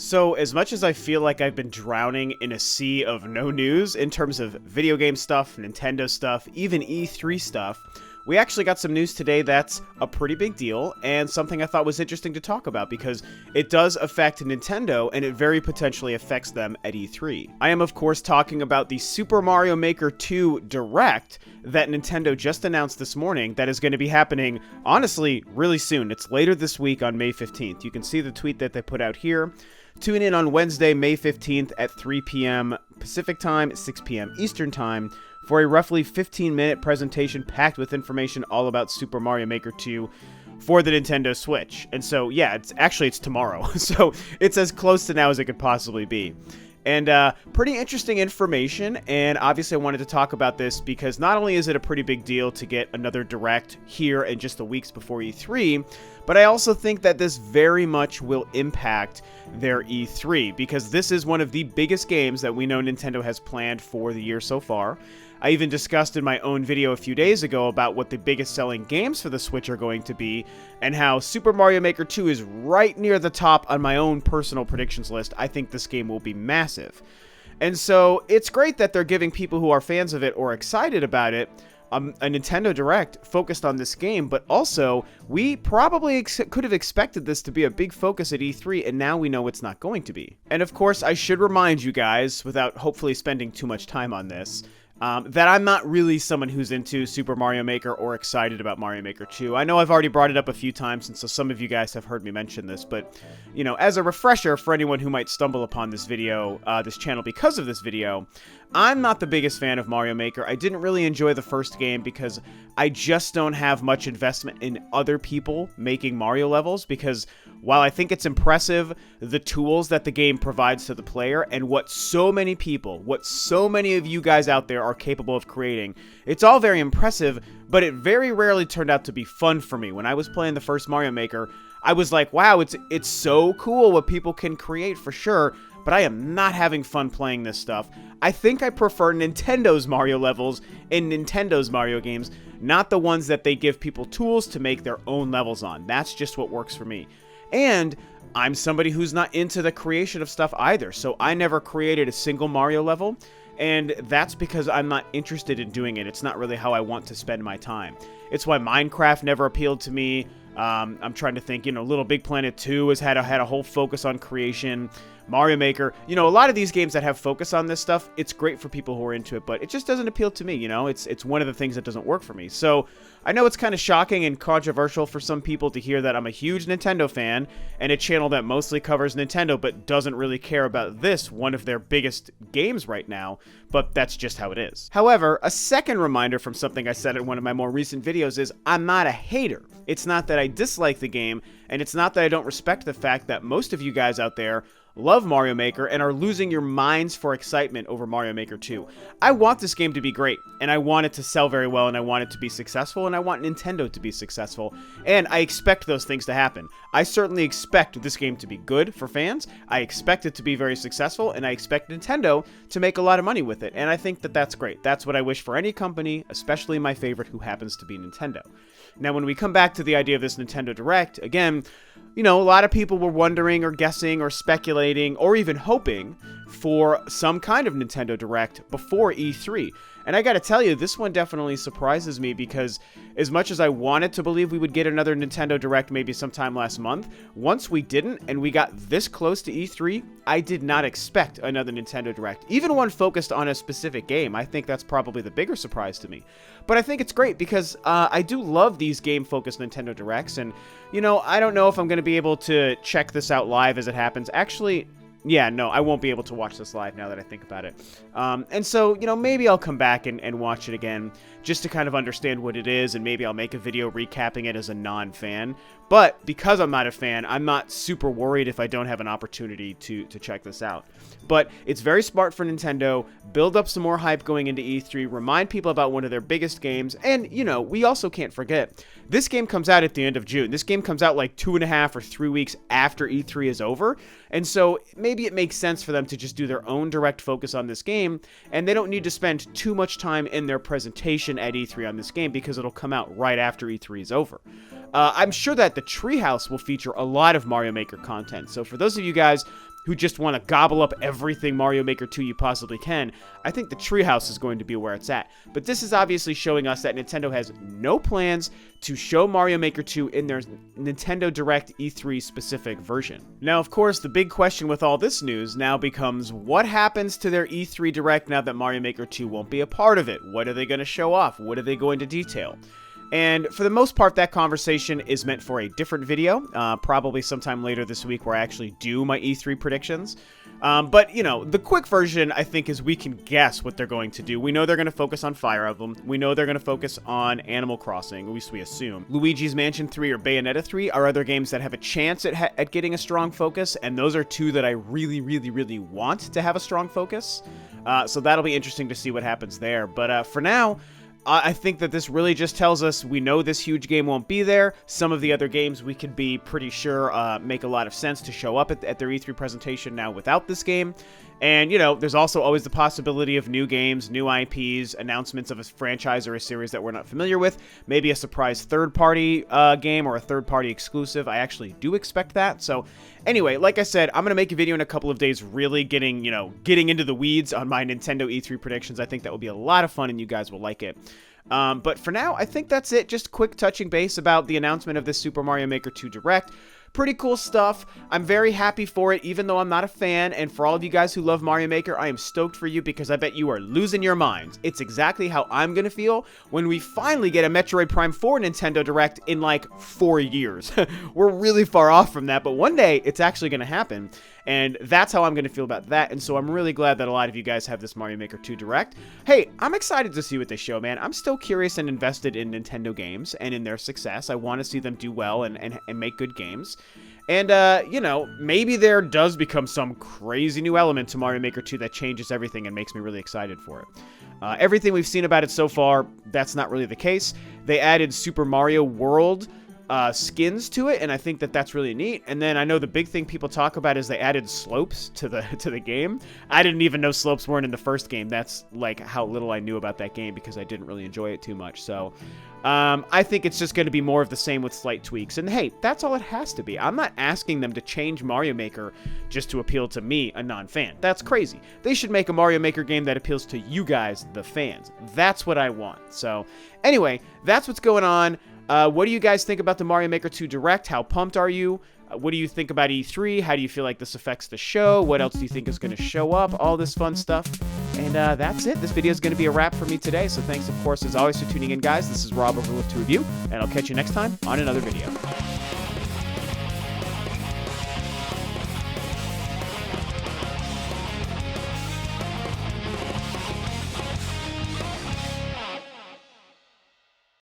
So, as much as I feel like I've been drowning in a sea of no news in terms of video game stuff, Nintendo stuff, even E3 stuff, we actually got some news today that's a pretty big deal and something I thought was interesting to talk about because it does affect Nintendo and it very potentially affects them at E3. I am, of course, talking about the Super Mario Maker 2 Direct that Nintendo just announced this morning that is going to be happening, honestly, really soon. It's later this week on May 15th. You can see the tweet that they put out here. Tune in on Wednesday, May 15th at 3 p.m. Pacific Time, 6 p.m. Eastern Time for a roughly 15-minute presentation packed with information all about Super Mario Maker 2 for the Nintendo Switch. And so, yeah, it's tomorrow. So it's as close to now as it could possibly be. And pretty interesting information, and obviously I wanted to talk about this because not only is it a pretty big deal to get another Direct here in just the weeks before E3, but I also think that this very much will impact their E3 because this is one of the biggest games that we know Nintendo has planned for the year so far. I even discussed in my own video a few days ago about what the biggest selling games for the Switch are going to be, and how Super Mario Maker 2 is right near the top on my own personal predictions list. I think this game will be massive. And so it's great that they're giving people who are fans of it or excited about it a Nintendo Direct focused on this game, but also we probably could have expected this to be a big focus at E3, and now we know it's not going to be. And of course, I should remind you guys, without hopefully spending too much time on this, that I'm not really someone who's into Super Mario Maker or excited about Mario Maker 2. I know I've already brought it up a few times, and so some of you guys have heard me mention this, but, you know, as a refresher for anyone who might stumble upon this video, this channel because of this video, I'm not the biggest fan of Mario Maker. I didn't really enjoy the first game because I just don't have much investment in other people making Mario levels, because while I think it's impressive, the tools that the game provides to the player and what so many of you guys out there are capable of creating, it's all very impressive, but it very rarely turned out to be fun for me. When I was playing the first Mario Maker, I was like, wow, it's so cool what people can create for sure, but I am not having fun playing this stuff. I think I prefer Nintendo's Mario levels in Nintendo's Mario games, not the ones that they give people tools to make their own levels on. That's just what works for me. And I'm somebody who's not into the creation of stuff either, so I never created a single Mario level, and that's because I'm not interested in doing it. It's not really how I want to spend my time. It's why Minecraft never appealed to me. I'm trying to think, Little Big Planet 2 has had a whole focus on creation. Mario Maker, a lot of these games that have focus on this stuff, it's great for people who are into it, but it just doesn't appeal to me, It's one of the things that doesn't work for me. So I know it's kind of shocking and controversial for some people to hear that I'm a huge Nintendo fan and a channel that mostly covers Nintendo but doesn't really care about this, one of their biggest games right now, but that's just how it is. However, a second reminder from something I said in one of my more recent videos is I'm not a hater. It's not that I dislike the game, and it's not that I don't respect the fact that most of you guys out there love Mario Maker and are losing your minds for excitement over Mario Maker 2. I want this game to be great, and I want it to sell very well, and I want it to be successful, and I want Nintendo to be successful, and I expect those things to happen. I certainly expect this game to be good for fans, I expect it to be very successful, and I expect Nintendo to make a lot of money with it, and I think that that's great. That's what I wish for any company, especially my favorite, who happens to be Nintendo. Now, when we come back to the idea of this Nintendo Direct, again, a lot of people were wondering or guessing or speculating or even hoping for some kind of Nintendo Direct before E3. And I gotta tell you, this one definitely surprises me because as much as I wanted to believe we would get another Nintendo Direct maybe sometime last month, once we didn't and we got this close to E3, I did not expect another Nintendo Direct. Even one focused on a specific game. I think that's probably the bigger surprise to me. But I think it's great because I do love these game-focused Nintendo Directs, and, I don't know if I'm going to be able to check this out live as it happens. Actually, yeah, no, I won't be able to watch this live now that I think about it. And so, maybe I'll come back and watch it again just to kind of understand what it is, and maybe I'll make a video recapping it as a non-fan. But because I'm not a fan, I'm not super worried if I don't have an opportunity to check this out. But it's very smart for Nintendo. Build up some more hype going into E3. Remind people about one of their biggest games. And, we also can't forget, this game comes out at the end of June. This game comes out like 2.5 or 3 weeks after E3 is over. And so maybe it makes sense for them to just do their own direct focus on this game. And they don't need to spend too much time in their presentation at E3 on this game because it'll come out right after E3 is over. I'm sure that the Treehouse will feature a lot of Mario Maker content. So for those of you guys who just want to gobble up everything Mario Maker 2 you possibly can, I think the Treehouse is going to be where it's at. But this is obviously showing us that Nintendo has no plans to show Mario Maker 2 in their Nintendo Direct E3 specific version. Now, of course, the big question with all this news now becomes, what happens to their E3 Direct now that Mario Maker 2 won't be a part of it? What are they going to show off? What are they going to detail? And for the most part, that conversation is meant for a different video, probably sometime later this week where I actually do my E3 predictions. But, you know, the quick version, I think, is we can guess what they're going to do. We know they're going to focus on Fire Emblem. We know they're going to focus on Animal Crossing, at least we assume. Luigi's Mansion 3 or Bayonetta 3 are other games that have a chance at getting a strong focus, and those are two that I really, really, really want to have a strong focus. So that'll be interesting to see what happens there. But for now, I think that this really just tells us we know this huge game won't be there. Some of the other games we could be pretty sure make a lot of sense to show up at their E3 presentation now without this game. And, you know, there's also always the possibility of new games, new IPs, announcements of a franchise or a series that we're not familiar with. Maybe a surprise third-party game or a third-party exclusive. I actually do expect that. So, anyway, like I said, I'm going to make a video in a couple of days really getting into the weeds on my Nintendo E3 predictions. I think that will be a lot of fun and you guys will like it. But for now, I think that's it. Just quick touching base about the announcement of this Super Mario Maker 2 Direct. Pretty cool stuff. I'm very happy for it, even though I'm not a fan. And for all of you guys who love Mario Maker, I am stoked for you because I bet you are losing your minds. It's exactly how I'm going to feel when we finally get a Metroid Prime 4 Nintendo Direct in like 4 years. We're really far off from that, but one day it's actually going to happen. And that's how I'm going to feel about that. And so I'm really glad that a lot of you guys have this Mario Maker 2 Direct. Hey, I'm excited to see what they show, man. I'm still curious and invested in Nintendo games and in their success. I want to see them do well and make good games. And, you know, maybe there does become some crazy new element to Mario Maker 2 that changes everything and makes me really excited for it. Everything we've seen about it so far, that's not really the case. They added Super Mario World skins to it, and I think that that's really neat. And then I know the big thing people talk about is they added slopes to the game. I didn't even know slopes weren't in the first game. That's like how little I knew about that game because I didn't really enjoy it too much. So I think it's just going to be more of the same with slight tweaks. And hey, that's all it has to be. I'm not asking them to change Mario Maker just to appeal to me, a non-fan. That's crazy. They should make a Mario Maker game that appeals to you guys, the fans. That's what I want. So anyway, that's what's going on. What do you guys think about the Mario Maker 2 Direct? How pumped are you? What do you think about E3? How do you feel like this affects the show? What else do you think is going to show up? All this fun stuff. And that's it. This video is going to be a wrap for me today. So thanks, of course, as always, for tuning in, guys. This is Rob over Ro2R, and I'll catch you next time on another video.